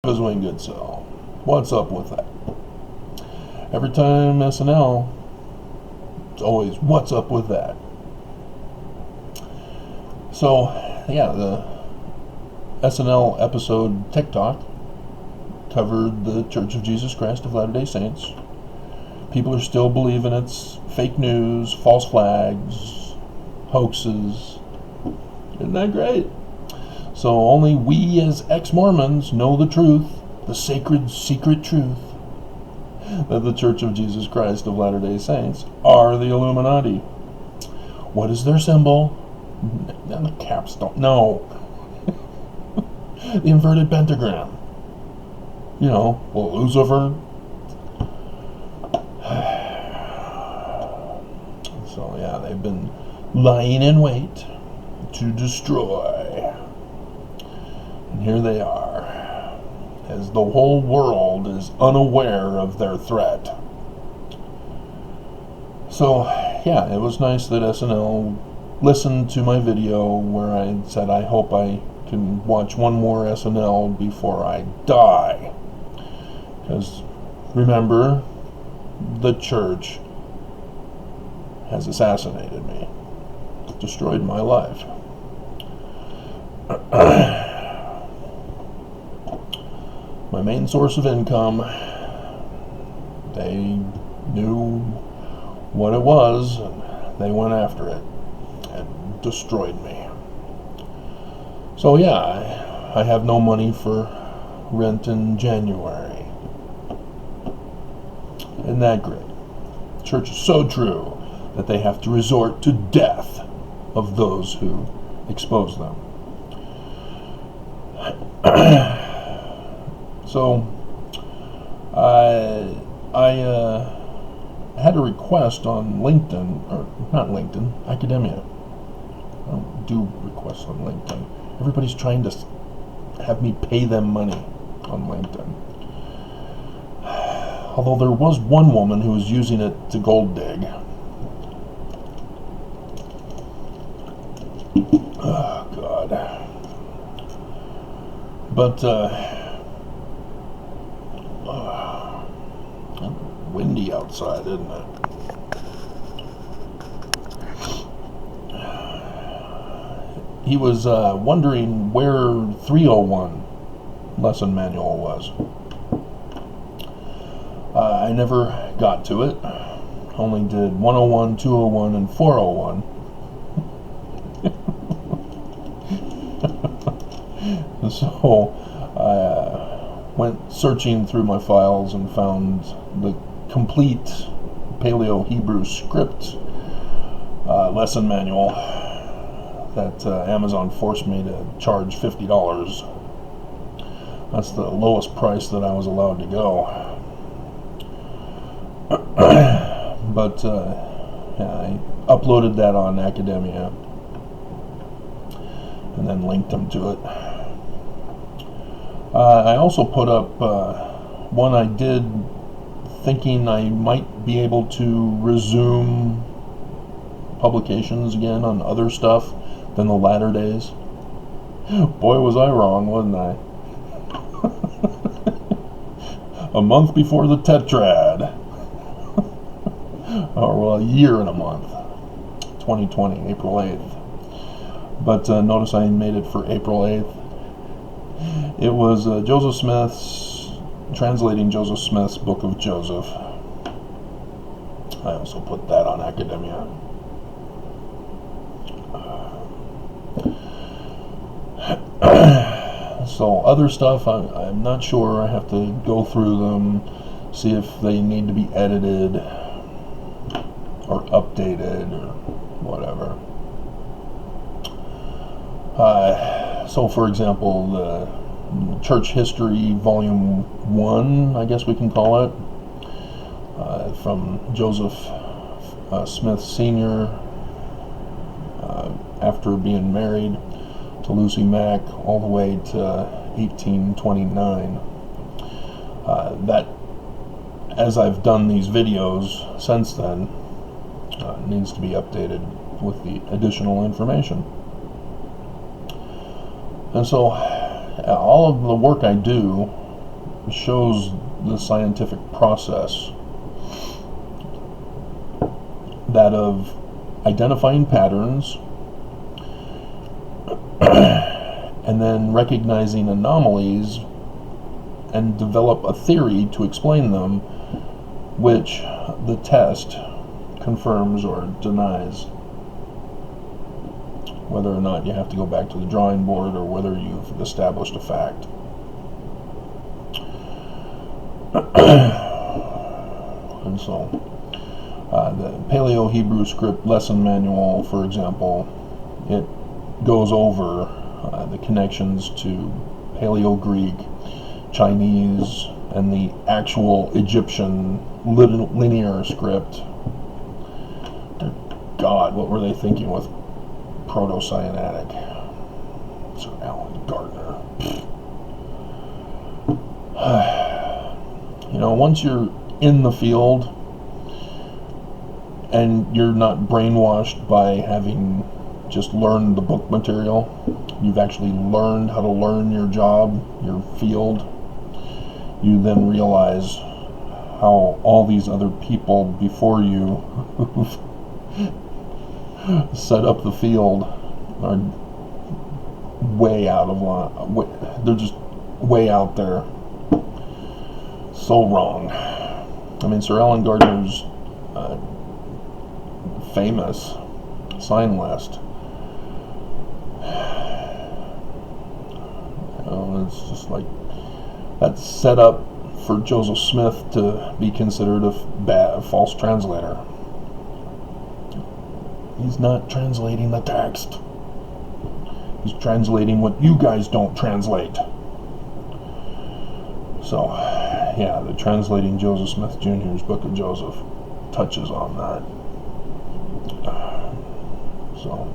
because we good so. What's up with that? Every time SNL, it's always, what's up with that? So, yeah, the SNL episode TikTok covered the Church of Jesus Christ of Latter-day Saints. People are still believing it's fake news, false flags, hoaxes. Isn't that great? So only we as ex-Mormons know the truth, the sacred, secret truth, that the Church of Jesus Christ of Latter-day Saints are the Illuminati. What is their symbol? The capstone. No. The inverted pentagram. You know, Lucifer. So yeah, they've been lying in wait to destroy. And here they are, as the whole world is unaware of their threat. So yeah, it was nice that SNL listened to my video where I said I hope I can watch one more SNL before I die. Because remember, the church has assassinated me, destroyed my life. My main source of income, they knew what it was, and they went after it and destroyed me. So yeah, I have no money for rent in January. Isn't that great? The church is so true that they have to resort to death of those who expose them. So I had a request on LinkedIn, or not LinkedIn, Academia. I don't do requests on LinkedIn. Everybody's trying to have me pay them money on LinkedIn. Although there was one woman who was using it to gold dig. Oh, God. But, windy outside, isn't it? He was wondering where 301 lesson manual was. I never got to it. Only did 101, 201, and 401. So I went searching through my files and found the complete Paleo-Hebrew script lesson manual that Amazon forced me to charge $50. That's the lowest price that I was allowed to go. But yeah, I uploaded that on Academia and then linked them to it. I also put up one I did thinking I might be able to resume publications again on other stuff than the latter days. Boy, was I wrong, wasn't I? A month before the tetrad. Or well, a year and a month. 2020, April 8th. But notice I made it for April 8th. It was Joseph Smith's, translating Joseph Smith's Book of Joseph. I also put that on Academia. So other stuff, I'm not sure. I have to go through them, see if they need to be edited or updated or whatever. So for example, the Church History Volume 1, I guess we can call it, from Joseph Smith Sr. After being married to Lucy Mack all the way to 1829. That, as I've done these videos since then, needs to be updated with the additional information. And so all of the work I do shows the scientific process, that of identifying patterns and then recognizing anomalies and develop a theory to explain them, which the test confirms or denies. Whether or not you have to go back to the drawing board or whether you've established a fact. And so, the Paleo-Hebrew Script Lesson Manual, for example, it goes over the connections to Paleo-Greek, Chinese, and the actual Egyptian linear script. Dear God, what were they thinking with proto-cyanatic? Sir Alan Gardner. Once you're in the field and you're not brainwashed by having just learned the book material, you've actually learned how to learn your job, your field, you then realize how all these other people before you who've set up the field are way out of line. They're just way out there. So wrong. I mean, Sir Alan Gardner's famous sign list. It's just like, that's set up for Joseph Smith to be considered a false translator. He's not translating the text. He's translating what you guys don't translate. So, yeah, the Translating Joseph Smith Jr.'s Book of Joseph touches on that. So,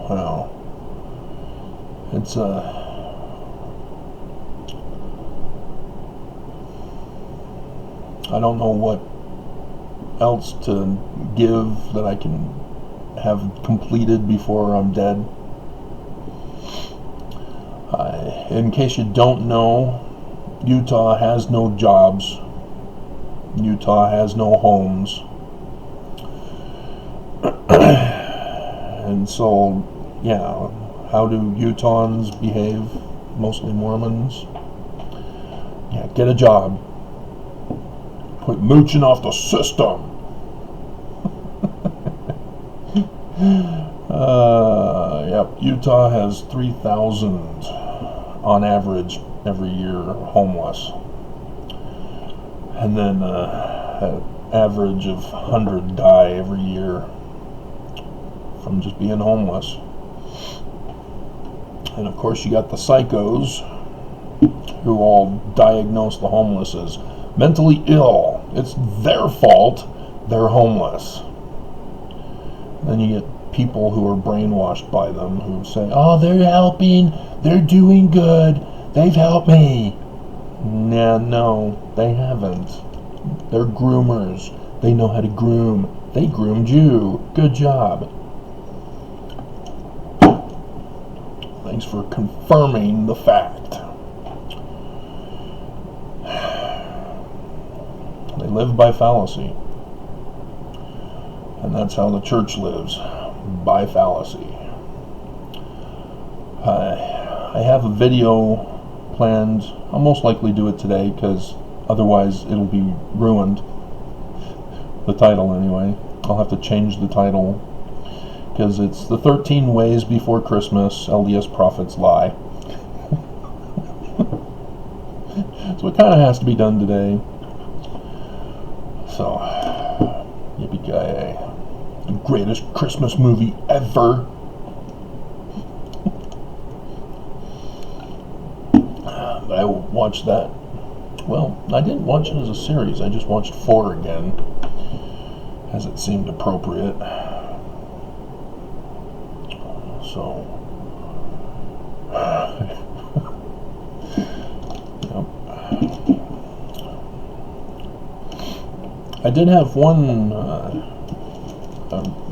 well, it's I don't know what else to give that I can have completed before I'm dead. In case you don't know, Utah has no jobs. Utah has no homes. And so, yeah, how do Utahns behave? Mostly Mormons. Yeah, get a job. Quit mooching off the system. Yep, Utah has 3,000 on average every year homeless. And then an average of 100 die every year from just being homeless. And of course you got the psychos who all diagnose the homeless as mentally ill. It's their fault they're homeless. And then you get people who are brainwashed by them who say, oh, they're helping, they're doing good, they've helped me. Nah, no, they haven't. They're groomers. They know how to groom. They groomed you. Good job. Thanks for confirming the fact. They live by fallacy. And that's how the church lives. By fallacy. I have a video planned. I'll most likely do it today because otherwise it'll be ruined. The title anyway. I'll have to change the title because it's the 13 Ways Before Christmas LDS Prophets Lie. So it kind of has to be done today. So, yippee-ki-yay. The greatest Christmas movie ever. I watched that. Well, I didn't watch it as a series. I just watched 4 again, as it seemed appropriate. So, yep. I did have one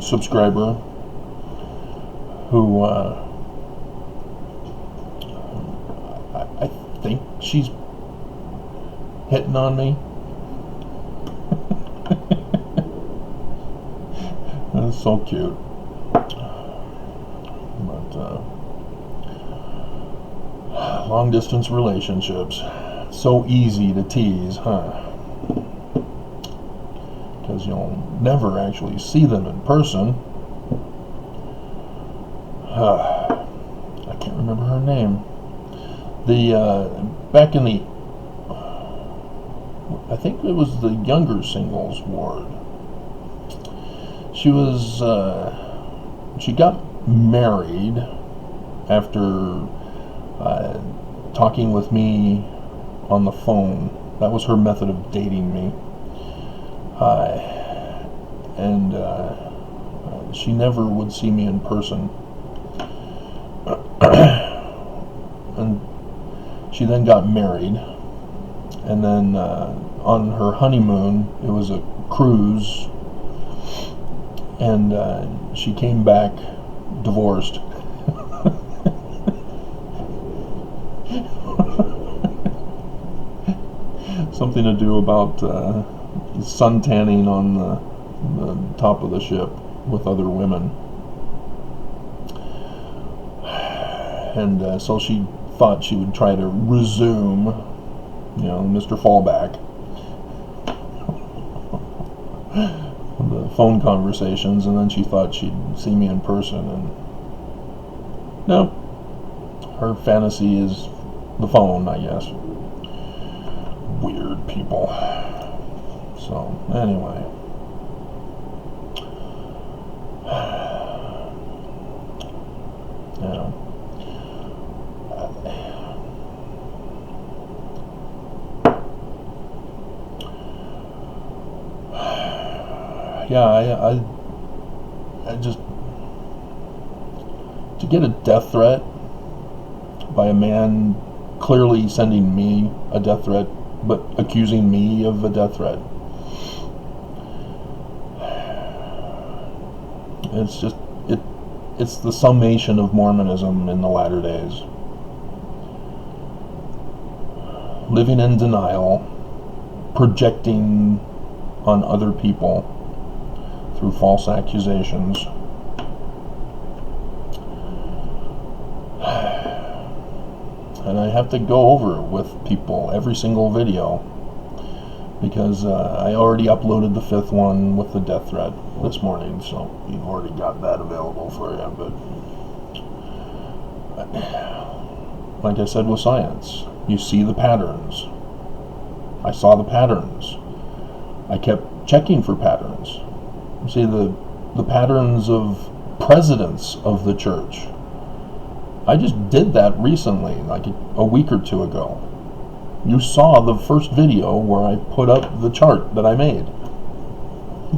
subscriber who she's hitting on me. That's so cute. But long distance relationships, so easy to tease, huh? Because you'll never actually see them in person. I can't remember her name. Back in the, I think it was the younger singles ward. She got married after talking with me on the phone. That was her method of dating me. And she never would see me in person. And she then got married, and then on her honeymoon, it was a cruise, and she came back divorced. Something to do about sun tanning on the top of the ship with other women. And so she thought she would try to resume, Mr. Fallback, the phone conversations, and then she thought she'd see me in person, and no, her fantasy is the phone, I guess. Weird people. So, anyway. Yeah. Yeah, I just, to get a death threat by a man clearly sending me a death threat, but accusing me of a death threat, it's just, it's the summation of Mormonism in the latter days. Living in denial, projecting on other people through false accusations. And I have to go over it with people every single video, because I already uploaded the 5th one with the death threat this morning, so you've already got that available for you. But like I said with science, you see the patterns. I saw the patterns. I kept checking for patterns. You see the patterns of presidents of the church. I just did that recently, like a week or two ago. You saw the first video where I put up the chart that I made,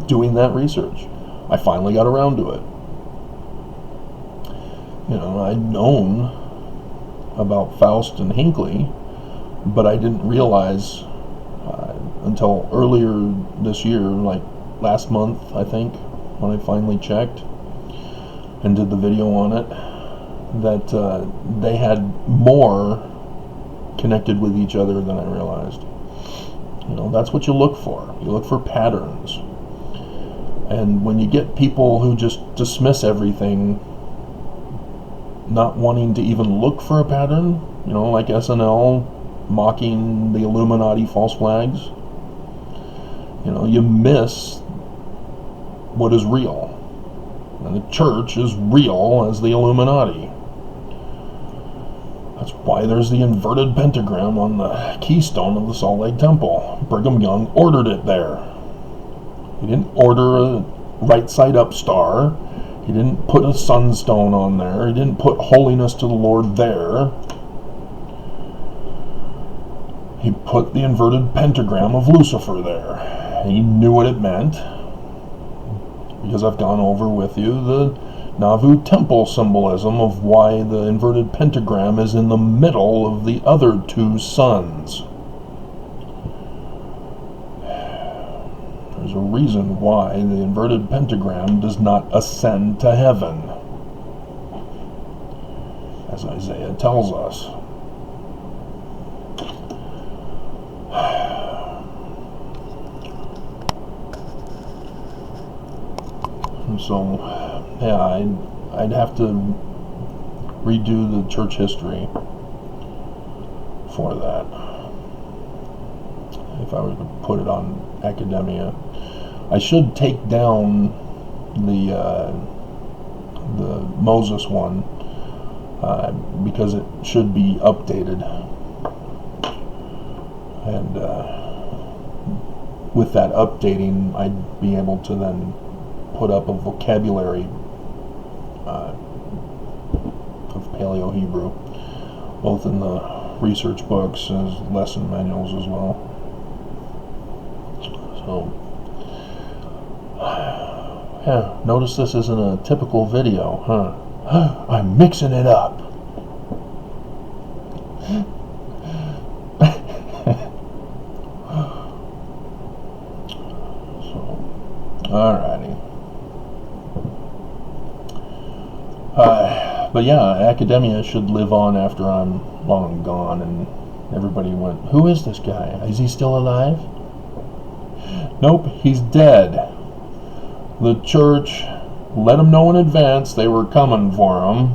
doing that research. I finally got around to it. I'd known about Faust and Hinckley, but I didn't realize until earlier this year, like last month, I think, when I finally checked and did the video on it, that they had more connected with each other than I realized. That's what you look for. You look for patterns. And when you get people who just dismiss everything, not wanting to even look for a pattern, like SNL mocking the Illuminati false flags, you miss what is real. And the church is real as the Illuminati. That's why there's the inverted pentagram on the keystone of the Salt Lake Temple. Brigham Young ordered it there. He didn't order a right side up star. He didn't put a sunstone on there. He didn't put holiness to the Lord there. He put the inverted pentagram of Lucifer there. He knew what it meant, because I've gone over with you the Nauvoo temple symbolism of why the inverted pentagram is in the middle of the other 2 suns. There's a reason why the inverted pentagram does not ascend to heaven, as Isaiah tells us. And so, yeah, I'd have to redo the church history for that if I were to put it on Academia. I should take down the Moses one because it should be updated, and with that updating, I'd be able to then put up a vocabulary of Paleo Hebrew, both in the research books as lesson manuals as well. So, yeah, notice this isn't a typical video, huh? I'm mixing it up. So, alrighty. But yeah, Academia should live on after I'm long gone, and everybody went, who is this guy? Is he still alive? Nope, he's dead. The church let him know in advance they were coming for him,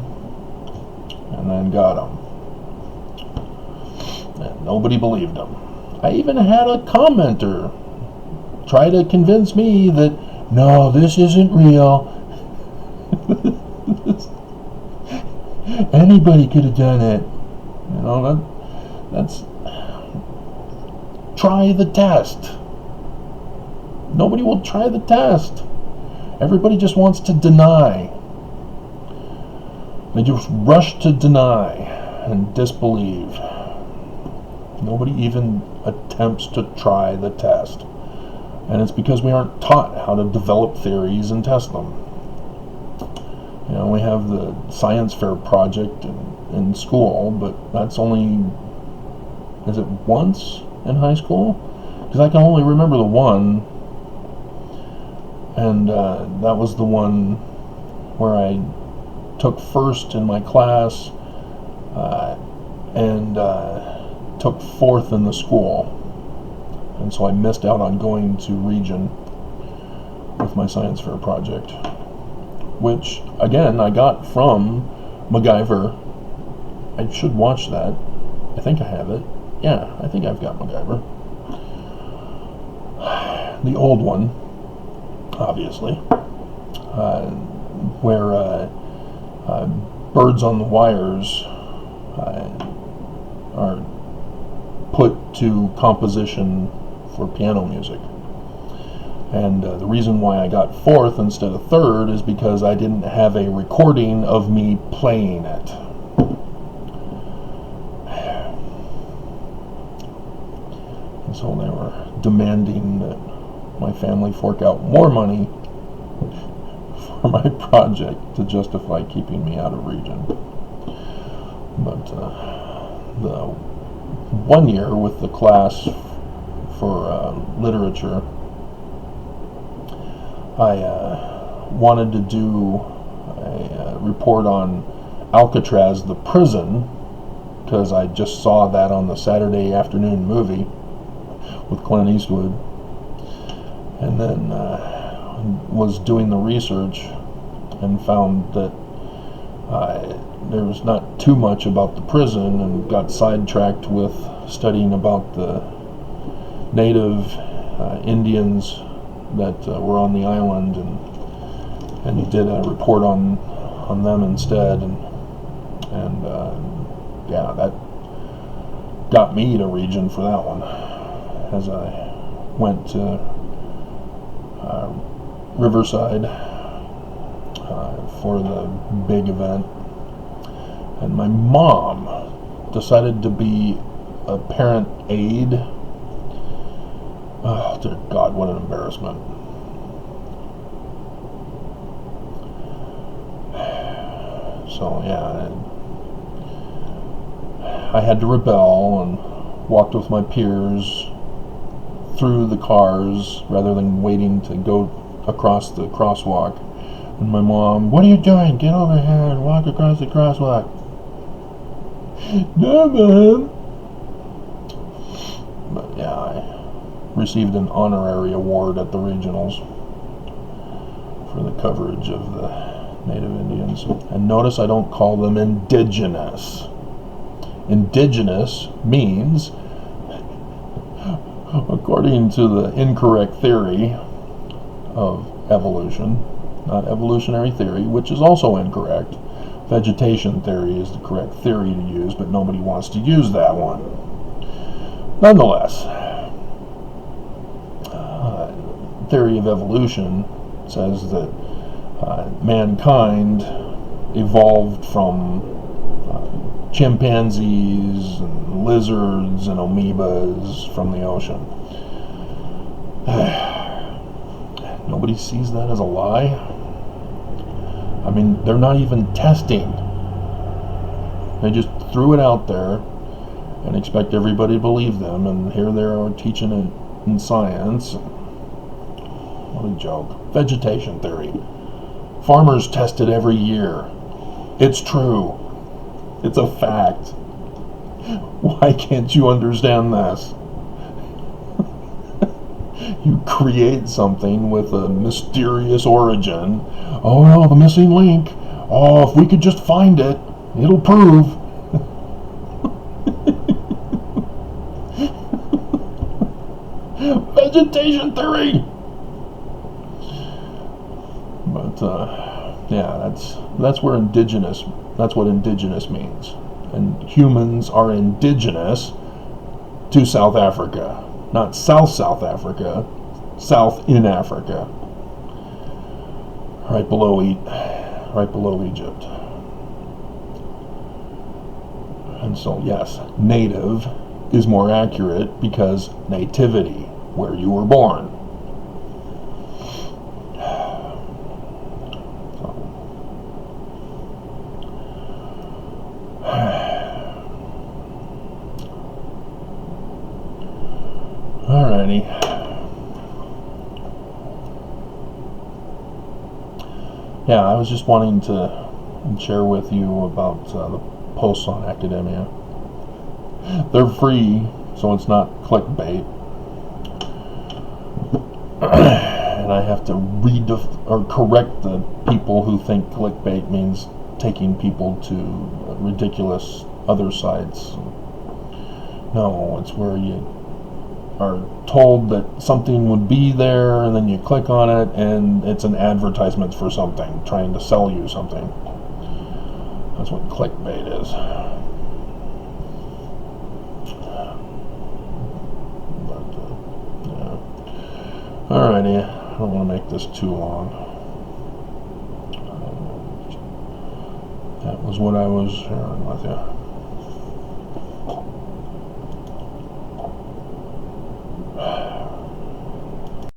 and then got him. And nobody believed him. I even had a commenter try to convince me that, no, this isn't real. Anybody could have done it. You know, that's... Try the test. Nobody will try the test. Everybody just wants to deny. They just rush to deny and disbelieve. Nobody even attempts to try the test. And it's because we aren't taught how to develop theories and test them. You know, we have the science fair project in school, but that's only, is it once in high school? Because I can only remember the one, and that was the one where I took first in my class and took fourth in the school. And so I missed out on going to Region with my science fair project, which, again, I got from MacGyver. I should watch that. I think I have it. Yeah, I think I've got MacGyver. The old one, obviously, where birds on the wires are put to composition for piano music. And the reason why I got fourth instead of third is because I didn't have a recording of me playing it. And so they were demanding that my family fork out more money for my project to justify keeping me out of Region. But the 1 year with the class for literature, I wanted to do a report on Alcatraz, the prison, because I just saw that on the Saturday afternoon movie with Clint Eastwood, and then was doing the research and found that there was not too much about the prison, and got sidetracked with studying about the native Indians that were on the island, and did a report on them instead, and yeah, that got me to Region for that one, as I went to Riverside for the big event, and my mom decided to be a parent aide. Oh, dear God, what an embarrassment. So, yeah, I had to rebel and walked with my peers through the cars rather than waiting to go across the crosswalk. And my mom, what are you doing? Get over here and walk across the crosswalk. No, Mom. But yeah, I received an honorary award at the regionals for the coverage of the Native Indians. And notice I don't call them indigenous. Indigenous means, according to the incorrect theory of evolution, not evolutionary theory, which is also incorrect. Vegetation theory is the correct theory to use, but nobody wants to use that one. Nonetheless, theory of evolution says that mankind evolved from chimpanzees and lizards and amoebas from the ocean. Nobody sees that as a lie. I mean, they're not even testing. They just threw it out there and expect everybody to believe them, and here they are teaching it in science. What a joke. Vegetation theory. Farmers test it every year. It's true. It's a fact. Why can't you understand this? You create something with a mysterious origin. Oh no, the missing link. Oh, if we could just find it, it'll prove. Vegetation theory. But yeah, that's where indigenous. That's what indigenous means. And humans are indigenous to South Africa. Not South Africa, South in Africa, right below Egypt. And so, yes, native is more accurate because nativity, where you were born. Alrighty. Yeah, I was just wanting to share with you about the posts on academia. They're free, so it's not clickbait. And I have to correct the people who think clickbait means taking people to ridiculous other sites. No, it's where you are told that something would be there, and then you click on it, and it's an advertisement for something, trying to sell you something. That's what clickbait is. But, yeah. Alrighty, I don't want to make this too long. That was what I was sharing with you.